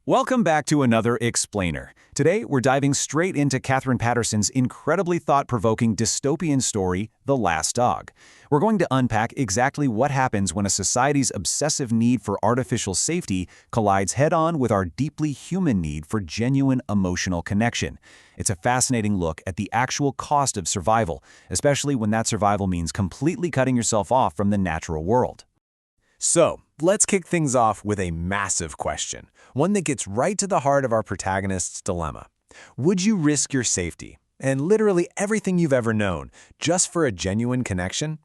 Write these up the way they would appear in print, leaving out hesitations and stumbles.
Welcome back to another Explainer. Today, we're diving straight into Katherine Paterson's incredibly thought-provoking dystopian story, The Last Dog. We're going to unpack exactly what happens when a society's obsessive need for artificial safety collides head-on with our deeply human need for genuine emotional connection. It's a fascinating look at the actual cost of survival, especially when that survival means completely cutting yourself off from the natural world. So, let's kick things off with a massive question, one that gets right to the heart of our protagonist's dilemma. Would you risk your safety, and literally everything you've ever known, just for a genuine connection?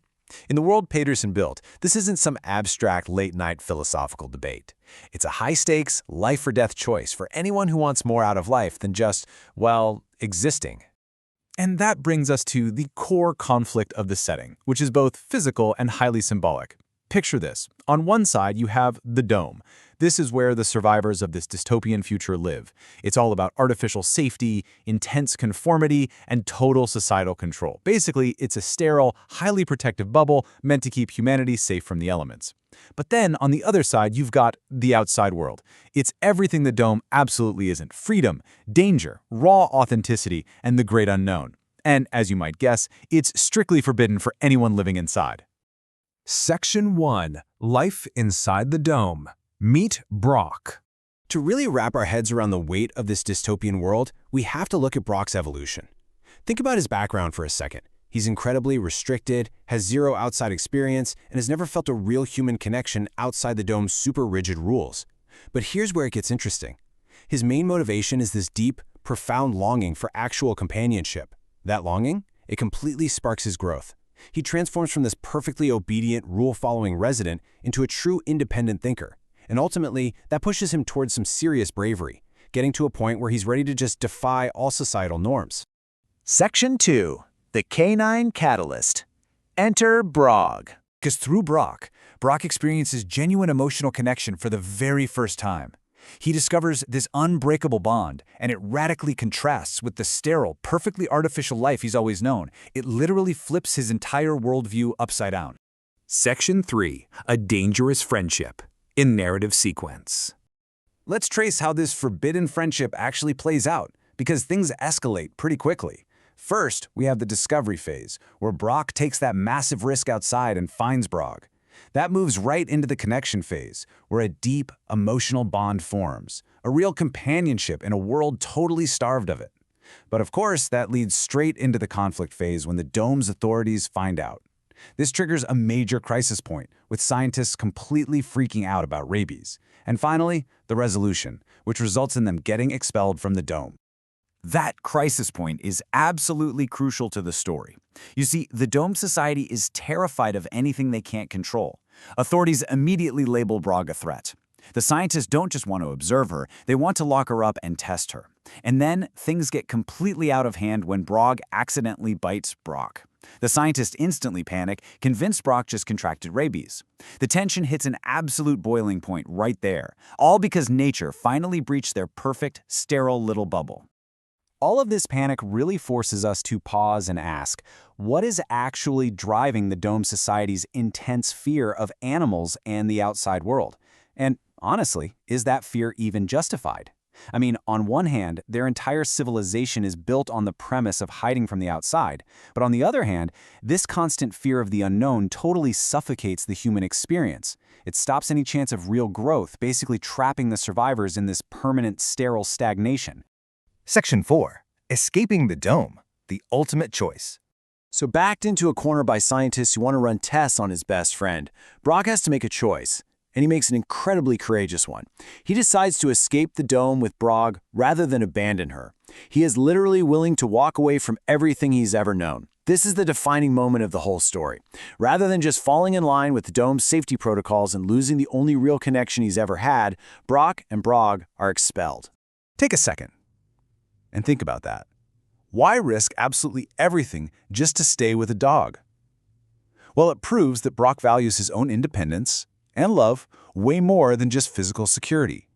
In the world Paterson built, this isn't some abstract late-night philosophical debate. It's a high-stakes, life-or-death choice for anyone who wants more out of life than just, well, existing. And that brings us to the core conflict of the setting, which is both physical and highly symbolic. Picture this. On one side, you have the dome. This is where the survivors of this dystopian future live. It's all about artificial safety, intense conformity, and total societal control. Basically, it's a sterile, highly protective bubble meant to keep humanity safe from the elements. But then, on the other side, you've got the outside world. It's everything the dome absolutely isn't. Freedom, danger, raw authenticity, and the great unknown. And, as you might guess, it's strictly forbidden for anyone living inside. Section 1. Life Inside the Dome. Meet Brock. To really wrap our heads around the weight of this dystopian world, we have to look at Brock's evolution. Think about his background for a second. He's incredibly restricted, has zero outside experience, and has never felt a real human connection outside the dome's super rigid rules. But here's where it gets interesting. His main motivation is this deep, profound longing for actual companionship. That longing, it completely sparks his growth. He transforms from this perfectly obedient, rule-following resident into a true independent thinker. And ultimately, that pushes him towards some serious bravery, getting to a point where he's ready to just defy all societal norms. Section 2. The Canine Catalyst. Enter Brog. Because through Brock experiences genuine emotional connection for the very first time. He discovers this unbreakable bond, and it radically contrasts with the sterile, perfectly artificial life he's always known. It literally flips his entire worldview upside down. Section 3. A Dangerous Friendship. In narrative sequence. Let's trace how this forbidden friendship actually plays out, because things escalate pretty quickly. First, we have the discovery phase, where Brock takes that massive risk outside and finds Brog. That moves right into the connection phase, where a deep, emotional bond forms, a real companionship in a world totally starved of it. But of course, that leads straight into the conflict phase when the dome's authorities find out. This triggers a major crisis point, with scientists completely freaking out about rabies. And finally, the resolution, which results in them getting expelled from the dome. That crisis point is absolutely crucial to the story. You see, the Dome Society is terrified of anything they can't control. Authorities immediately label Brog a threat. The scientists don't just want to observe her, they want to lock her up and test her. And then things get completely out of hand when Brog accidentally bites Brock. The scientists instantly panic, convinced Brock just contracted rabies. The tension hits an absolute boiling point right there, all because nature finally breached their perfect, sterile little bubble. All of this panic really forces us to pause and ask, what is actually driving the Dome Society's intense fear of animals and the outside world? And honestly, is that fear even justified? I mean, on one hand, their entire civilization is built on the premise of hiding from the outside, but on the other hand, this constant fear of the unknown totally suffocates the human experience. It stops any chance of real growth, basically trapping the survivors in this permanent, sterile stagnation. Section 4. Escaping the Dome. The ultimate choice. So backed into a corner by scientists who want to run tests on his best friend, Brock has to make a choice, and he makes an incredibly courageous one. He decides to escape the dome with Brog rather than abandon her. He is literally willing to walk away from everything he's ever known. This is the defining moment of the whole story. Rather than just falling in line with the dome's safety protocols and losing the only real connection he's ever had, Brock and Brog are expelled. Take a second and think about that. Why risk absolutely everything just to stay with a dog? Well, it proves that Brock values his own independence and love way more than just physical security.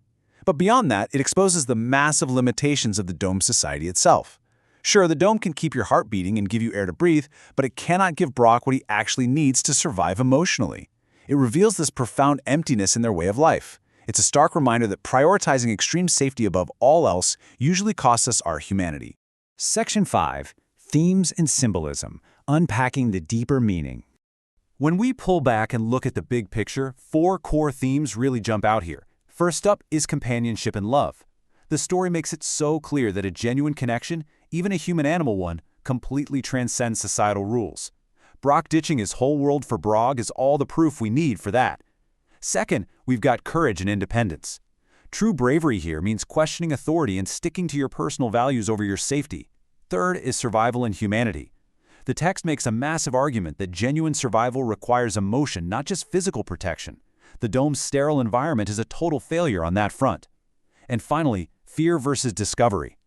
But beyond that, it exposes the massive limitations of the Dome Society itself. Sure, the dome can keep your heart beating and give you air to breathe, but it cannot give Brock what he actually needs to survive emotionally. It reveals this profound emptiness in their way of life. It's a stark reminder that prioritizing extreme safety above all else usually costs us our humanity. Section 5. Themes and Symbolism, Unpacking the Deeper Meaning. When we pull back and look at the big picture, 4 core themes really jump out here. First up is companionship and love. The story makes it so clear that a genuine connection, even a human-animal one, completely transcends societal rules. Brock ditching his whole world for Brog is all the proof we need for that. Second, we've got courage and independence. True bravery here means questioning authority and sticking to your personal values over your safety. Third is survival and humanity. The text makes a massive argument that genuine survival requires emotion, not just physical protection. The dome's sterile environment is a total failure on that front. And finally, fear versus discovery.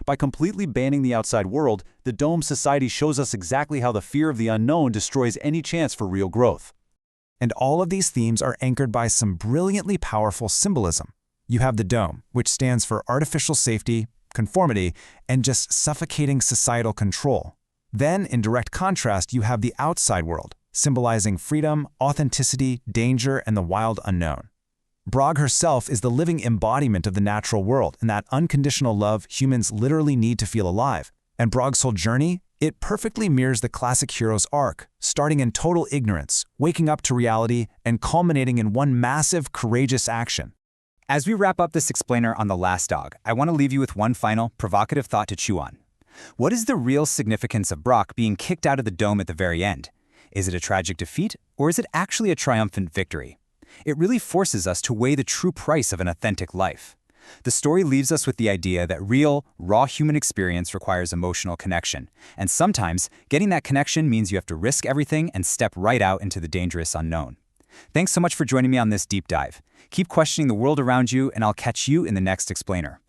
By completely banning the outside world, the dome society shows us exactly how the fear of the unknown destroys any chance for real growth. And all of these themes are anchored by some brilliantly powerful symbolism. You have the dome, which stands for artificial safety, conformity, and just suffocating societal control. Then, in direct contrast, you have the outside world, symbolizing freedom, authenticity, danger, and the wild unknown. Brog herself is the living embodiment of the natural world and that unconditional love humans literally need to feel alive. And Brog's whole journey? It perfectly mirrors the classic hero's arc, starting in total ignorance, waking up to reality, and culminating in one massive, courageous action. As we wrap up this explainer on The Last Dog, I want to leave you with one final, provocative thought to chew on. What is the real significance of Brock being kicked out of the dome at the very end? Is it a tragic defeat, or is it actually a triumphant victory? It really forces us to weigh the true price of an authentic life. The story leaves us with the idea that real, raw human experience requires emotional connection, and sometimes getting that connection means you have to risk everything and step right out into the dangerous unknown. Thanks so much for joining me on this deep dive. Keep questioning the world around you, and I'll catch you in the next explainer.